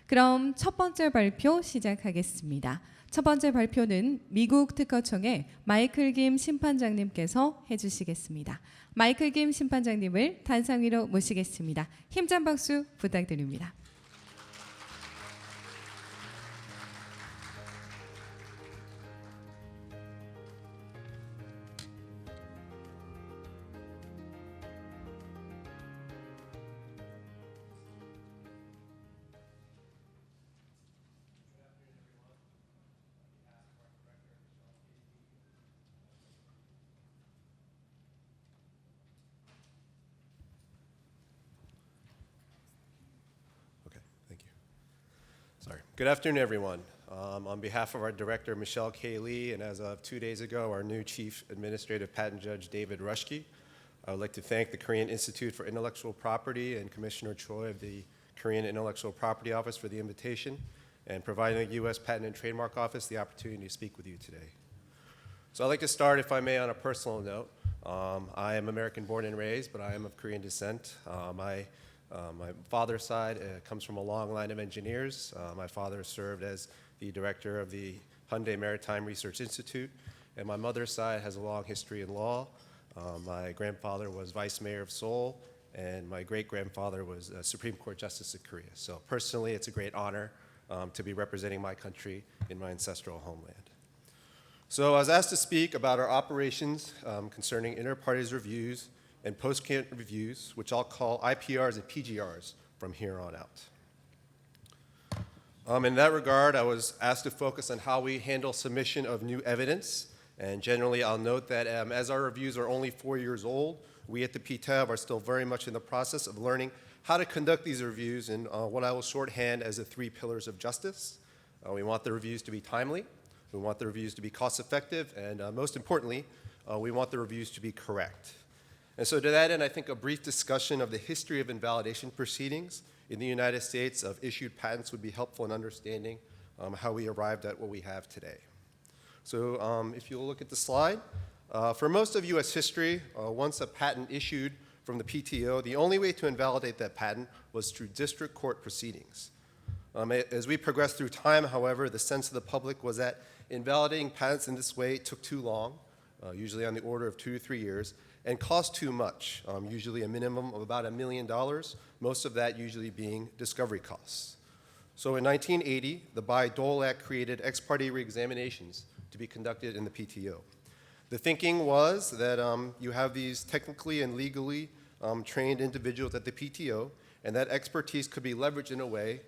그럼 첫 번째 발표 시작하겠습니다. 첫 번째 발표는 미국 특허청의 마이클 김 심판장님께서 해주시겠습니다. 마이클 김 심판장님을 단상 위로 모시겠습니다. 힘찬 박수 부탁드립니다. Good afternoon, everyone. On behalf of our director, Michelle K. Lee, and as of 2 days ago, our new Chief Administrative Patent Judge, David Rushke, I would like to thank the Korean Institute for Intellectual Property and Commissioner Choi of the Korean Intellectual Property Office for the invitation and providing the U.S. Patent and Trademark Office the opportunity to speak with you today. So I'd like to start, if I may, on a personal note. I am American born and raised, but I am of Korean descent. My father's side comes from a long line of engineers. My father served as the director of the Hyundai Maritime Research Institute, and my mother's side has a long history in law. My grandfather was vice mayor of Seoul, and my great-grandfather was a Supreme Court Justice of Korea. So personally, it's a great honor to be representing my country in my ancestral homeland. So I was asked to speak about our operations concerning inter partes reviews and post-grant reviews, which I'll call IPRs and PGRs from here on out. In that regard, I was asked to focus on how we handle submission of new evidence, and generally I'll note that as our reviews are only 4 years old, we at the PTAB are still very much in the process of learning how to conduct these reviews in what I will shorthand as the 3 pillars of justice. We want the reviews to be timely, we want the reviews to be cost-effective, and most importantly, we want the reviews to be correct. And so to that end, I think a brief discussion of the history of invalidation proceedings in the United States of issued patents would be helpful in understanding how we arrived at what we have today. So if you'll look at the slide, for most of U.S. history, once a patent issued from the PTO, the only way to invalidate that patent was through district court proceedings. As we progressed through time, however, the sense of the public was that invalidating patents in this way took too long, usually on the order of 2 to 3 years, and cost too much, usually a minimum of about $1 million, most of that usually being discovery costs. So in 1980, the Bayh-Dole Act created ex parte reexaminations to be conducted in the PTO. The thinking was that you have these technically and legally trained individuals at the PTO, and that expertise could be leveraged in a way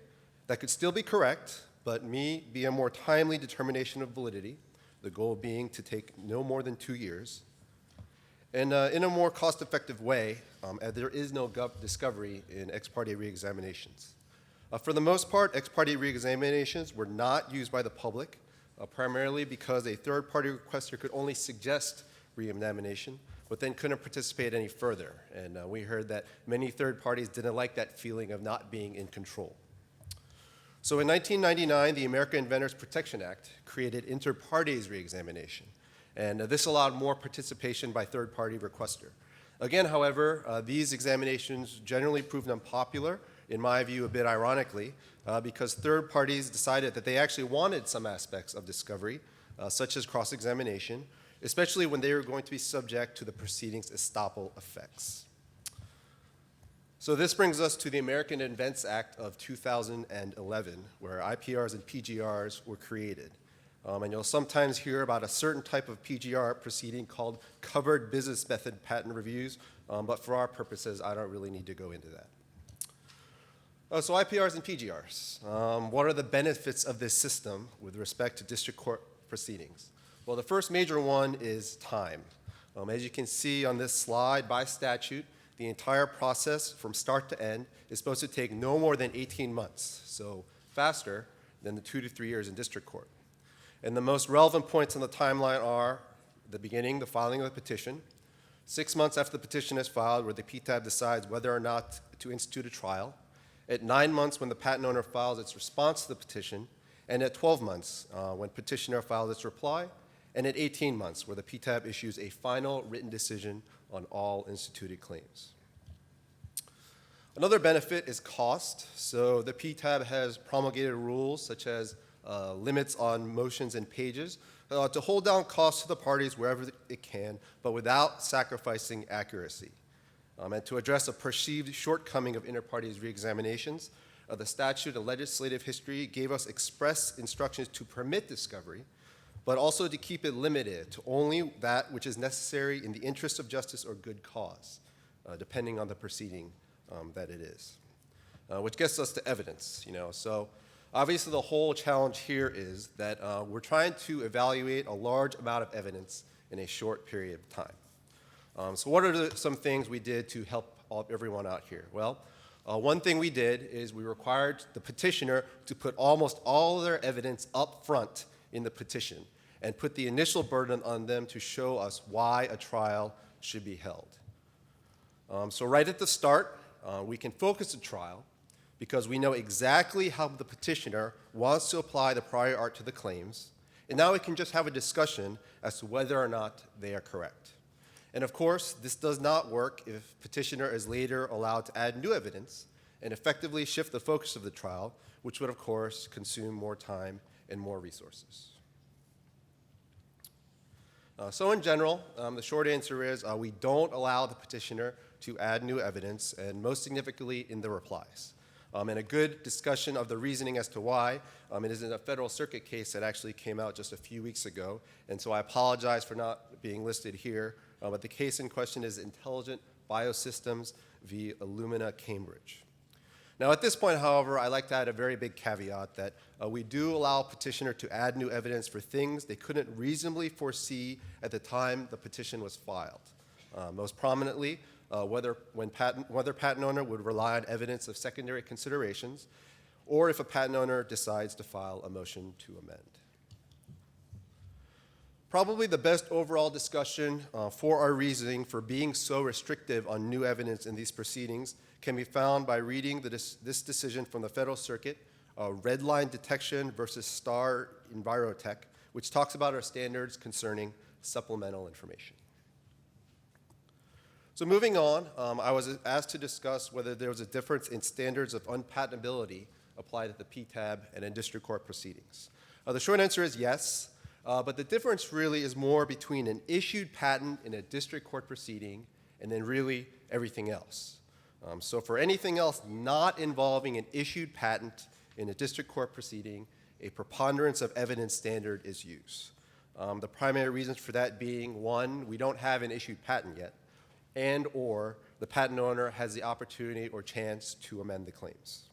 that could still be correct, but be a more timely determination of validity, the goal being to take no more than 2 years, and in a more cost-effective way, as there is no discovery in ex parte reexaminations. For the most part, ex parte reexaminations were not used by the public, primarily because a third-party requester could only suggest reexamination, but then couldn't participate any further. And we heard that many third parties didn't like that feeling of not being in control. So in 1999, the American Inventors Protection Act created inter partes reexamination. And this allowed more participation by third-party requester. Again, however, these examinations generally proved unpopular, in my view a bit ironically, because third parties decided that they actually wanted some aspects of discovery, such as cross-examination, especially when they were going to be subject to the proceedings' estoppel effects. So this brings us to the American Invents Act of 2011, where IPRs and PGRs were created. And you'll sometimes hear about a certain type of PGR proceeding called covered business method patent reviews, but for our purposes, I don't really need to go into that. So IPRs and PGRs. What are the benefits of this system with respect to district court proceedings? Well, the first major one is time. As you can see on this slide, by statute, the entire process from start to end is supposed to take no more than 18 months, so faster than the 2 to 3 years in district court. And the most relevant points on the timeline are the beginning, the filing of the petition, 6 months after the petition is filed, where the PTAB decides whether or not to institute a trial, at 9 months when the patent owner files its response to the petition, and at 12 months when petitioner files its reply, and at 18 months where the PTAB issues a final written decision on all instituted claims. Another benefit is cost. So the PTAB has promulgated rules such as limits on motions and pages to hold down costs to the parties wherever it can, but without sacrificing accuracy. And to address a perceived shortcoming of inter-parties reexaminations, the statute and legislative history gave us express instructions to permit discovery, but also to keep it limited to only that which is necessary in the interest of justice or good cause, depending on the proceeding that it is. Which gets us to evidence, So obviously the whole challenge here is that we're trying to evaluate a large amount of evidence in a short period of time. So what are some things we did to help everyone out here? Well, one thing we did is we required the petitioner to put almost all of their evidence up front in the petition and put the initial burden on them to show us why a trial should be held. So right at the start, we can focus the trial because we know exactly how the petitioner wants to apply the prior art to the claims, and now we can just have a discussion as to whether or not they are correct. And of course, this does not work if petitioner is later allowed to add new evidence and effectively shift the focus of the trial, which would of course consume more time and more resources. So in general, the short answer is we don't allow the petitioner to add new evidence, and most significantly in the replies. And a good discussion of the reasoning as to why, it is in a Federal Circuit case that actually came out just a few weeks ago, and so I apologize for not being listed here, but the case in question is Intelligent Biosystems v. Illumina Cambridge. Now at this point, however, I like to add a very big caveat that we do allow petitioner to add new evidence for things they couldn't reasonably foresee at the time the petition was filed. Most prominently, whether patent owner would rely on evidence of secondary considerations, or if a patent owner decides to file a motion to amend. Probably the best overall discussion for our reasoning for being so restrictive on new evidence in these proceedings can be found by reading this decision from the Federal Circuit, Red Line Detection versus Star Envirotech, which talks about our standards concerning supplemental information. So moving on, I was asked to discuss whether there was a difference in standards of unpatentability applied at the PTAB and in district court proceedings. The short answer is yes, but the difference really is more between an issued patent in a district court proceeding and then really everything else. So for anything else not involving an issued patent in a district court proceeding, a preponderance of evidence standard is used. The primary reasons for that being, one, we don't have an issued patent yet, and or the patent owner has the opportunity or chance to amend the claims.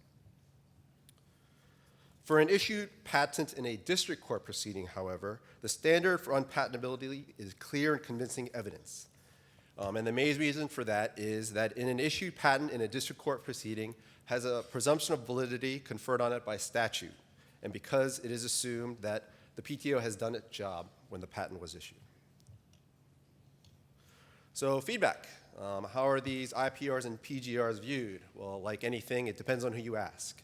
For an issued patent in a district court proceeding, however, the standard for unpatentability is clear and convincing evidence. And the main reason for that is that in an issued patent in a district court proceeding has a presumption of validity conferred on it by statute, and because it is assumed that the PTO has done its job when the patent was issued. So feedback. How are these IPRs and PGRs viewed? Well, like anything, it depends on who you ask.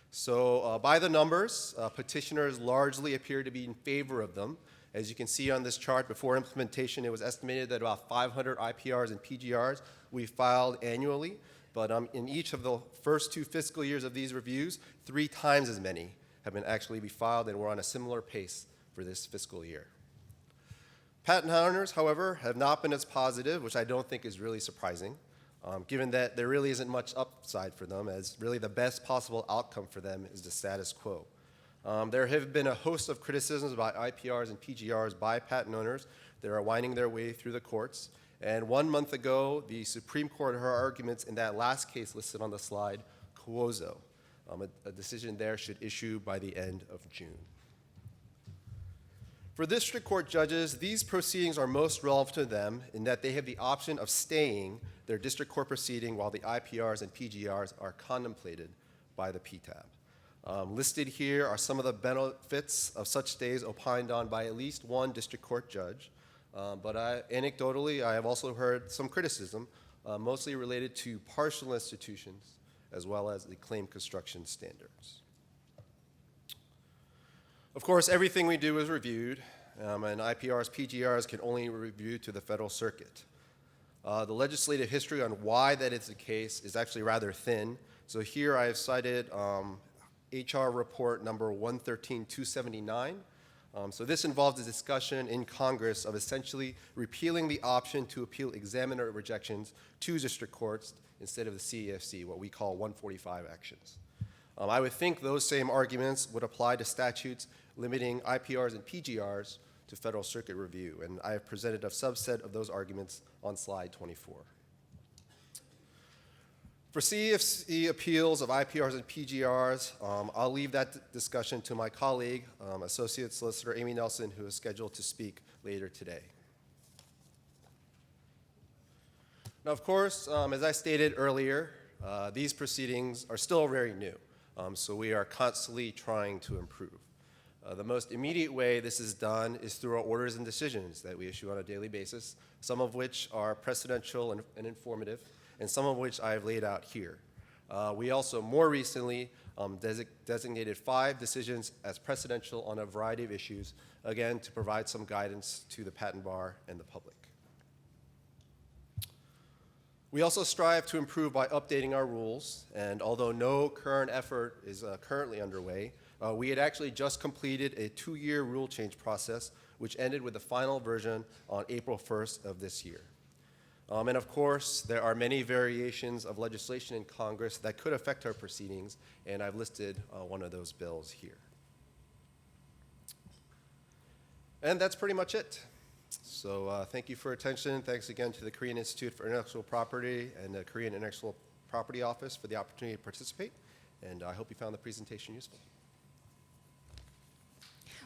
So by the numbers, petitioners largely appear to be in favor of them. As you can see on this chart, before implementation, it was estimated that about 500 IPRs and PGRs we filed annually. But in each of the first 2 fiscal years of these reviews, 3 times as many have been actually filed, and we're on a similar pace for this fiscal year. Patent owners, however, have not been as positive, which I don't think is really surprising, given that there really isn't much upside for them, as really the best possible outcome for them is the status quo. There have been a host of criticisms about IPRs and PGRs by patent owners that are winding their way through the courts. And 1 month ago, the Supreme Court heard arguments in that last case listed on the slide, Cuozzo. A decision there should issue by the end of June. For district court judges, these proceedings are most relevant to them in that they have the option of staying their district court proceeding while the IPRs and PGRs are contemplated by the PTAB. Listed here are some of the benefits of such stays opined on by at least one district court judge. Anecdotally, I have also heard some criticism, mostly related to partial institutions as well as the claim construction standards. Of course, everything we do is reviewed, and IPRs, PGRs can only be reviewed to the Federal Circuit. The legislative history on why that is the case is actually rather thin. So here I have cited HR report number 113-279. So this involves a discussion in Congress of essentially repealing the option to appeal examiner rejections to district courts instead of the CEFC, what we call 145 actions. I would think those same arguments would apply to statutes limiting IPRs and PGRs to Federal Circuit review, and I have presented a subset of those arguments on slide 24. For CEFC appeals of IPRs and PGRs, I'll leave that discussion to my colleague, Associate Solicitor Amy Nelson, who is scheduled to speak later today. Now, of course, as I stated earlier, these proceedings are still very new, so we are constantly trying to improve. The most immediate way this is done is through our orders and decisions that we issue on a daily basis, some of which are precedential and informative, and some of which I have laid out here. We also more recently designated 5 decisions as precedential on a variety of issues, again, to provide some guidance to the patent bar and the public. We also strive to improve by updating our rules, and although no current effort is currently underway, we had actually just completed a 2-year rule change process, which ended with the final version on April 1st of this year. And of course, there are many variations of legislation in Congress that could affect our proceedings, and I've listed one of those bills here. And that's pretty much it. So thank you for your attention. Thanks again to the Korean Institute for Intellectual Property and the Korean Intellectual Property Office for the opportunity to participate, and I hope you found the presentation useful.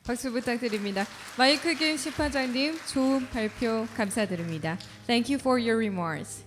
박수 부탁드립니다. 마이클 김 심판장님 좋은 발표 감사드립니다. Thank you for your remarks.